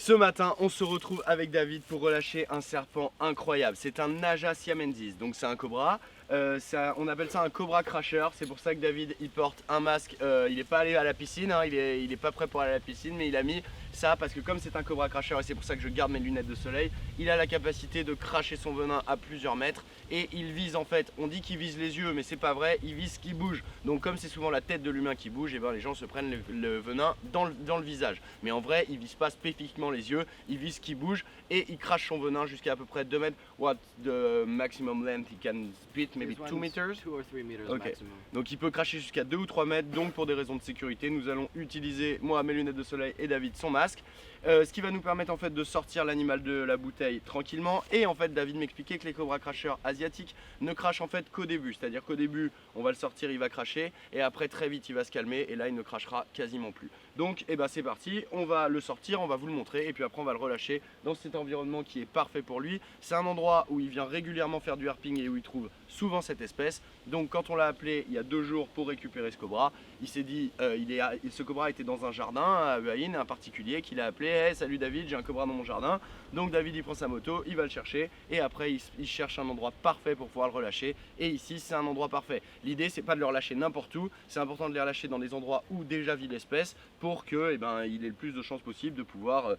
Ce matin, on se retrouve avec David pour relâcher un serpent incroyable. C'est un Naja siamensis, donc c'est un cobra. On appelle ça un cobra crasher. C'est pour ça que David il porte un masque. Il n'est pas allé à la piscine, hein, il est pas prêt pour aller à la piscine, mais il a mis ça parce que comme c'est un cobra crasher, et c'est pour ça que je garde mes lunettes de soleil, il a la capacité de cracher son venin à plusieurs mètres et il vise en fait. On dit qu'il vise les yeux, mais c'est pas vrai. Il vise ce qui bouge. Donc comme c'est souvent la tête de l'humain qui bouge, et ben les gens se prennent le venin dans le visage. Mais en vrai, il vise pas spécifiquement les yeux. Il vise ce qui bouge et il crache son venin jusqu'à à peu près 2 mètres. What the maximum length he can spit? Maybe 2 meters? 2 or 3 meters Ok. maximum. Donc il peut cracher jusqu'à 2 ou 3 mètres. Donc pour des raisons de sécurité, nous allons utiliser moi mes lunettes de soleil et David son masque. Ce qui va nous permettre en fait de sortir l'animal de la bouteille tranquillement. Et en fait David m'expliquait que les cobra crashers asiatiques ne crachent en fait qu'au début. C'est à dire qu'au début on va le sortir, il va cracher et après très vite il va se calmer et là il ne crachera quasiment plus. Donc et ben c'est parti, on va le sortir, on va vous le montrer et puis après on va le relâcher dans cet environnement qui est parfait pour lui. C'est un endroit où il vient régulièrement faire du harping et où il trouve souvent cette espèce. Donc quand on l'a appelé il y a 2 jours pour récupérer ce cobra, il s'est dit, ce cobra était dans un jardin à Uahin, un particulier qui l'a appelé. Hey, salut David, j'ai un cobra dans mon jardin. Donc David il prend sa moto, il va le chercher et après il cherche un endroit parfait pour pouvoir le relâcher. Et ici c'est un endroit parfait. L'idée c'est pas de le relâcher n'importe où, c'est important de les relâcher dans des endroits où déjà vit l'espèce pour que il ait le plus de chances possible de pouvoir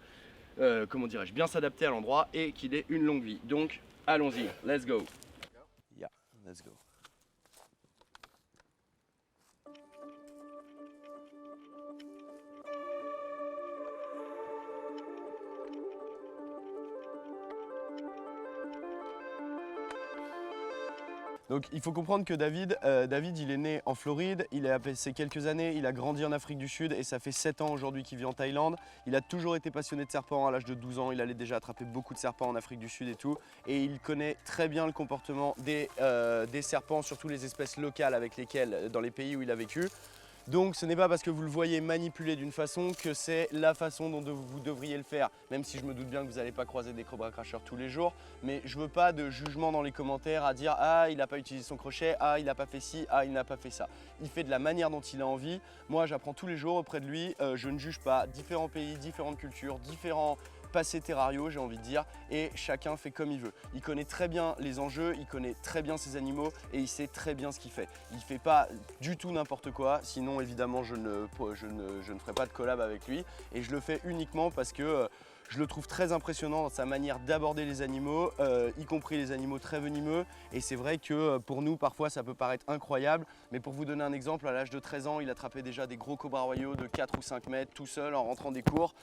comment dirais-je, bien s'adapter à l'endroit et qu'il ait une longue vie. Donc allons-y, let's go. Yeah, let's go. Donc il faut comprendre que David il est né en Floride, il a passé quelques années, il a grandi en Afrique du Sud et ça fait 7 ans aujourd'hui qu'il vit en Thaïlande. Il a toujours été passionné de serpents. À l'âge de 12 ans, il allait déjà attraper beaucoup de serpents en Afrique du Sud et tout. Et il connaît très bien le comportement des serpents, surtout les espèces locales avec lesquelles, dans les pays où il a vécu. Donc ce n'est pas parce que vous le voyez manipuler d'une façon que c'est la façon dont vous devriez le faire. Même si je me doute bien que vous n'allez pas croiser des cobra crashers tous les jours. Mais je veux pas de jugement dans les commentaires à dire « Ah, il n'a pas utilisé son crochet, ah, il n'a pas fait ci, ah, il n'a pas fait ça ». Il fait de la manière dont il a envie. Moi, j'apprends tous les jours auprès de lui. Je ne juge pas. Différents pays, différentes cultures, différents passé terrario, j'ai envie de dire, et chacun fait comme il veut. Il connaît très bien les enjeux, il connaît très bien ses animaux et il sait très bien ce qu'il fait. Il ne fait pas du tout n'importe quoi, sinon évidemment je ne ferai pas de collab avec lui et je le fais uniquement parce que je le trouve très impressionnant dans sa manière d'aborder les animaux, y compris les animaux très venimeux. Et c'est vrai que pour nous, parfois, ça peut paraître incroyable. Mais pour vous donner un exemple, à l'âge de 13 ans, il attrapait déjà des gros cobras royaux de 4 ou 5 mètres tout seul en rentrant des cours.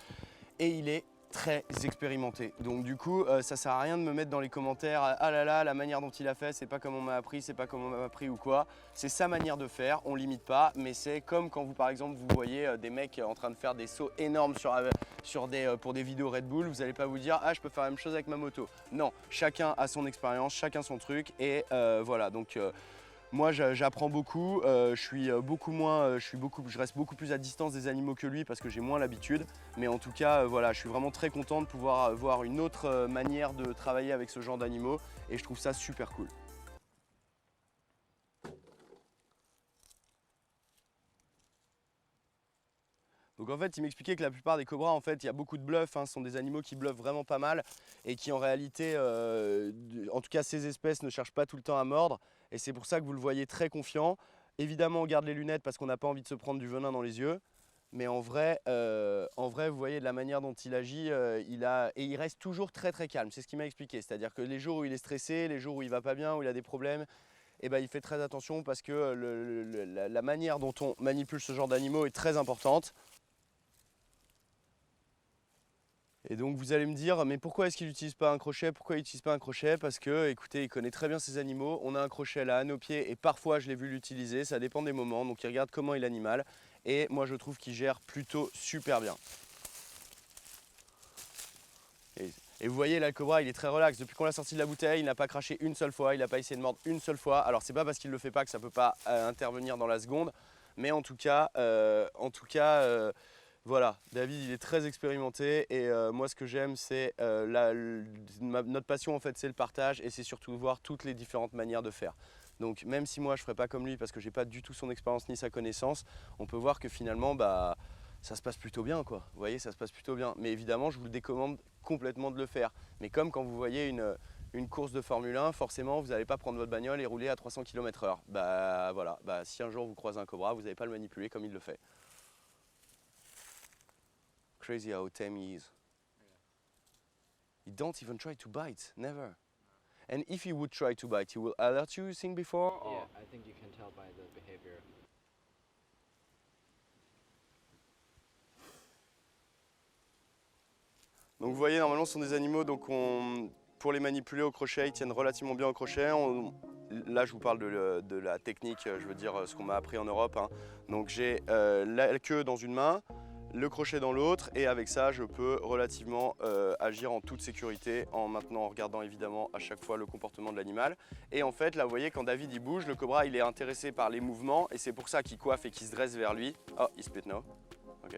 Et il est très expérimenté. Donc du coup, ça sert à rien de me mettre dans les commentaires « Ah là là, la manière dont il a fait, c'est pas comme on m'a appris, c'est pas comme on m'a appris ou quoi ». C'est sa manière de faire, on limite pas, mais c'est comme quand vous, par exemple, vous voyez des mecs en train de faire des sauts énormes pour des vidéos Red Bull, vous n'allez pas vous dire « Ah, je peux faire la même chose avec ma moto ». Non, chacun a son expérience, chacun son truc et voilà. Donc moi j'apprends beaucoup, je reste beaucoup plus à distance des animaux que lui parce que j'ai moins l'habitude. Mais en tout cas, voilà, je suis vraiment très content de pouvoir avoir une autre manière de travailler avec ce genre d'animaux et je trouve ça super cool. Donc en fait, il m'expliquait que la plupart des cobras, en fait, il y a beaucoup de bluffs, hein, ce sont des animaux qui bluffent vraiment pas mal et qui en réalité, en tout cas ces espèces ne cherchent pas tout le temps à mordre et c'est pour ça que vous le voyez très confiant. Évidemment, on garde les lunettes parce qu'on n'a pas envie de se prendre du venin dans les yeux. Mais en vrai, vous voyez de la manière dont il agit, et il reste toujours très très calme. C'est ce qu'il m'a expliqué. C'est-à-dire que les jours où il est stressé, les jours où il va pas bien, où il a des problèmes, eh ben, il fait très attention parce que la manière dont on manipule ce genre d'animaux est très importante. Et donc vous allez me dire, mais pourquoi est-ce qu'il n'utilise pas un crochet? Pourquoi il n'utilise pas un crochet? Parce que, écoutez, il connaît très bien ses animaux. On a un crochet là à nos pieds et parfois je l'ai vu l'utiliser, ça dépend des moments. Donc il regarde comment est l'animal et moi je trouve qu'il gère plutôt super bien. Et vous voyez là, le cobra il est très relax. Depuis qu'on l'a sorti de la bouteille, il n'a pas craché une seule fois, il n'a pas essayé de mordre une seule fois. Alors c'est pas parce qu'il ne le fait pas que ça ne peut pas intervenir dans la seconde. Mais en tout cas, voilà, David il est très expérimenté et moi ce que j'aime c'est notre passion en fait c'est le partage et c'est surtout voir toutes les différentes manières de faire. Donc même si moi je ne ferai pas comme lui parce que j'ai pas du tout son expérience ni sa connaissance, on peut voir que finalement ça se passe plutôt bien quoi. Vous voyez, ça se passe plutôt bien. Mais évidemment, je vous le décommande complètement de le faire. Mais comme quand vous voyez une course de Formule 1, forcément, vous n'allez pas prendre votre bagnole et rouler à 300 km/h. Bah voilà, bah, si un jour vous croisez un cobra, vous n'allez pas le manipuler comme il le fait. Crazy how tame he is. He don't even try to bite, never. And if he would try to bite, he will alert you, you think, before? Yeah, I think you can tell by the behavior. Donc vous voyez, normalement, ce sont des animaux, donc pour les manipuler au crochet, ils tiennent relativement bien au crochet. Là, je vous parle de la technique, je veux dire, ce qu'on m'a appris en Europe. Hein. Donc j'ai la queue dans une main, le crochet dans l'autre, et avec ça, je peux relativement agir en toute sécurité, en regardant évidemment à chaque fois le comportement de l'animal. Et en fait, là, vous voyez, quand David il bouge, le cobra, il est intéressé par les mouvements, et c'est pour ça qu'il coiffe et qu'il se dresse vers lui. Oh, il spit now. Ok.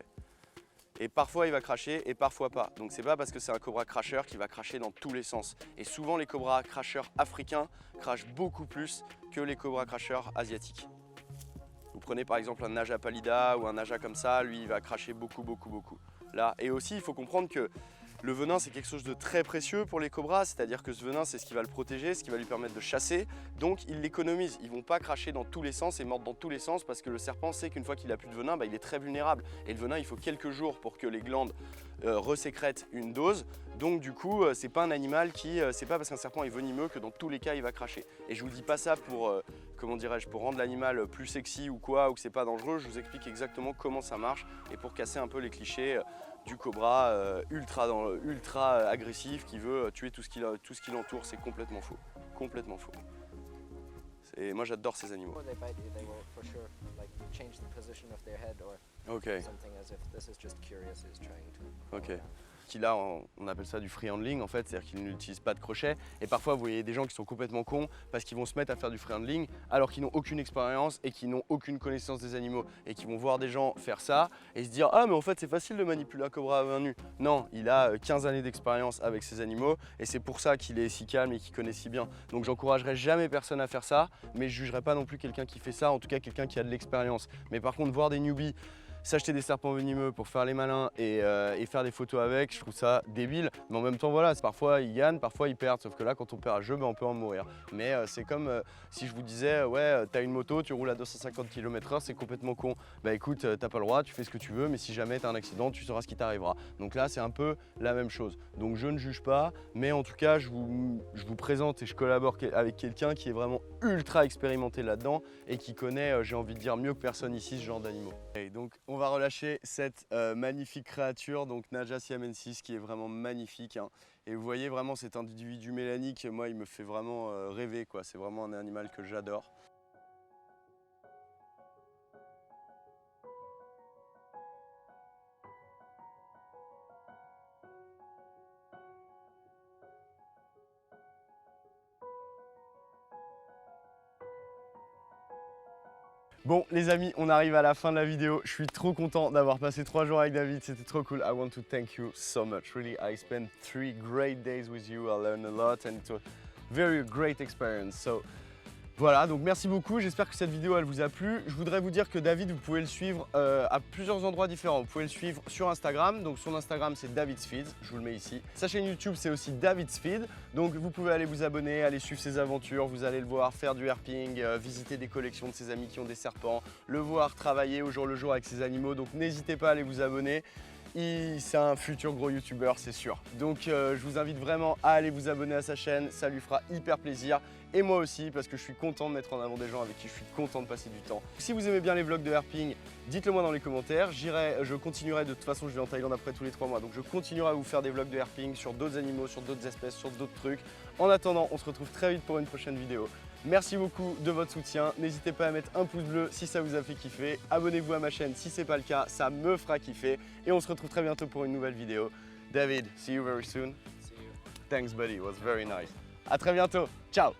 Et parfois il va cracher et parfois pas. Donc c'est pas parce que c'est un cobra cracheur qu'il va cracher dans tous les sens. Et souvent les cobras cracheurs africains crachent beaucoup plus que les cobras cracheurs asiatiques. Vous prenez par exemple un Naja pallida ou un Naja comme ça, lui il va cracher beaucoup. Là, et aussi il faut comprendre que le venin c'est quelque chose de très précieux pour les cobras, c'est-à-dire que ce venin c'est ce qui va le protéger, ce qui va lui permettre de chasser, donc il l'économise. Ils ne vont pas cracher dans tous les sens et mordre dans tous les sens parce que le serpent sait qu'une fois qu'il n'a plus de venin, bah, il est très vulnérable. Et le venin il faut quelques jours pour que les glandes resécrètent une dose, donc du coup c'est pas un animal qui, c'est pas parce qu'un serpent est venimeux que dans tous les cas il va cracher. Et je vous dis pas ça pour, comment dirais-je, pour rendre l'animal plus sexy ou quoi, ou que c'est pas dangereux, je vous explique exactement comment ça marche et pour casser un peu les clichés du cobra ultra agressif qui veut tuer tout ce qui l'entoure, c'est complètement faux. Complètement faux. Et moi j'adore ces animaux. Before they bite you, they will for sure like change the position of their head or Ok, something as if this is just curious, is trying to. ok. Qui là, on appelle ça du free handling en fait, c'est-à-dire qu'ils n'utilisent pas de crochet. Et parfois, vous voyez des gens qui sont complètement cons parce qu'ils vont se mettre à faire du free handling alors qu'ils n'ont aucune expérience et qui n'ont aucune connaissance des animaux et qui vont voir des gens faire ça et se dire « Ah mais en fait c'est facile de manipuler un cobra à main nue ». Non, il a 15 années d'expérience avec ces animaux et c'est pour ça qu'il est si calme et qu'il connaît si bien. Donc j'encouragerai jamais personne à faire ça, mais je jugerai pas non plus quelqu'un qui fait ça, en tout cas quelqu'un qui a de l'expérience. Mais par contre, voir des newbies s'acheter des serpents venimeux pour faire les malins et faire des photos avec, je trouve ça débile. Mais en même temps, voilà, parfois ils gagnent, parfois ils perdent. Sauf que là, quand on perd un jeu, ben, on peut en mourir. Mais c'est comme si je vous disais, ouais, t'as une moto, tu roules à 250 km/h, c'est complètement con. Bah écoute, t'as pas le droit, tu fais ce que tu veux, mais si jamais t'as un accident, tu sauras ce qui t'arrivera. Donc là, c'est un peu la même chose. Donc je ne juge pas, mais en tout cas, je vous présente et je collabore avec quelqu'un qui est vraiment ultra expérimenté là-dedans et qui connaît, j'ai envie de dire, mieux que personne ici, ce genre d'animaux. Et donc, on va relâcher cette magnifique créature, donc Naja siamensis, qui est vraiment magnifique. Hein. Et vous voyez vraiment cet individu mélanique, moi il me fait vraiment rêver, quoi. C'est vraiment un animal que j'adore. Bon les amis, on arrive à la fin de la vidéo. Je suis trop content d'avoir passé 3 jours avec David, c'était trop cool. I want to thank you so much. Really, I spent 3 great days with you. I learned a lot and it was a very great experience. So voilà, donc merci beaucoup, j'espère que cette vidéo elle vous a plu. Je voudrais vous dire que David, vous pouvez le suivre à plusieurs endroits différents. Vous pouvez le suivre sur Instagram, donc son Instagram c'est David's Feed, je vous le mets ici. Sa chaîne YouTube c'est aussi David's Feed, donc vous pouvez aller vous abonner, aller suivre ses aventures, vous allez le voir faire du herping, visiter des collections de ses amis qui ont des serpents, le voir travailler au jour le jour avec ses animaux, donc n'hésitez pas à aller vous abonner. C'est un futur gros youtubeur, c'est sûr. Donc je vous invite vraiment à aller vous abonner à sa chaîne, ça lui fera hyper plaisir. Et moi aussi, parce que je suis content de mettre en avant des gens avec qui je suis content de passer du temps. Si vous aimez bien les vlogs de herping, dites-le moi dans les commentaires. Je continuerai, de toute façon je vais en Thaïlande après tous les 3 mois. Donc je continuerai à vous faire des vlogs de herping sur d'autres animaux, sur d'autres espèces, sur d'autres trucs. En attendant, on se retrouve très vite pour une prochaine vidéo. Merci beaucoup de votre soutien. N'hésitez pas à mettre un pouce bleu si ça vous a fait kiffer. Abonnez-vous à ma chaîne si ce n'est pas le cas, ça me fera kiffer. Et on se retrouve très bientôt pour une nouvelle vidéo. David, see you very soon. See you. Thanks buddy, it was very nice. À très bientôt. Ciao.